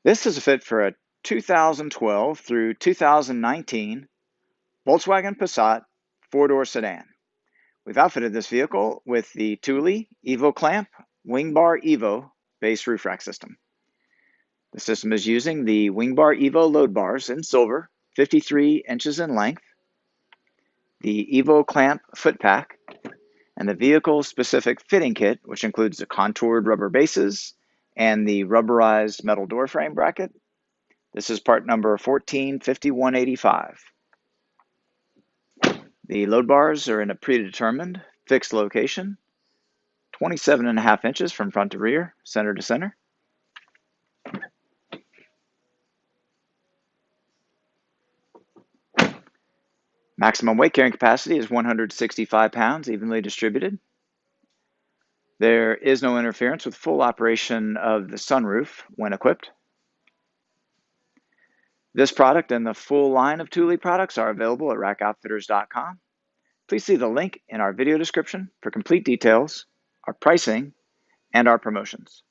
This is a fit for a 2012 through 2019 Volkswagen Passat four-door sedan. We've outfitted this vehicle with the Thule EVO clamp WingBar EVO base roof rack system. The system is using the WingBar EVO load bars in silver, 53 inches in length, the EVO clamp foot pack, and the vehicle-specific fitting kit, which includes the contoured rubber bases and the rubberized metal door frame bracket. This is part number 145185. The load bars are in a predetermined fixed location, 27.5 inches from front to rear, center to center. Maximum weight carrying capacity is 165 pounds, evenly distributed. There is no interference with full operation of the sunroof when equipped. This product and the full line of Thule products are available at rackoutfitters.com. Please see the link in our video description for complete details, our pricing, and our promotions.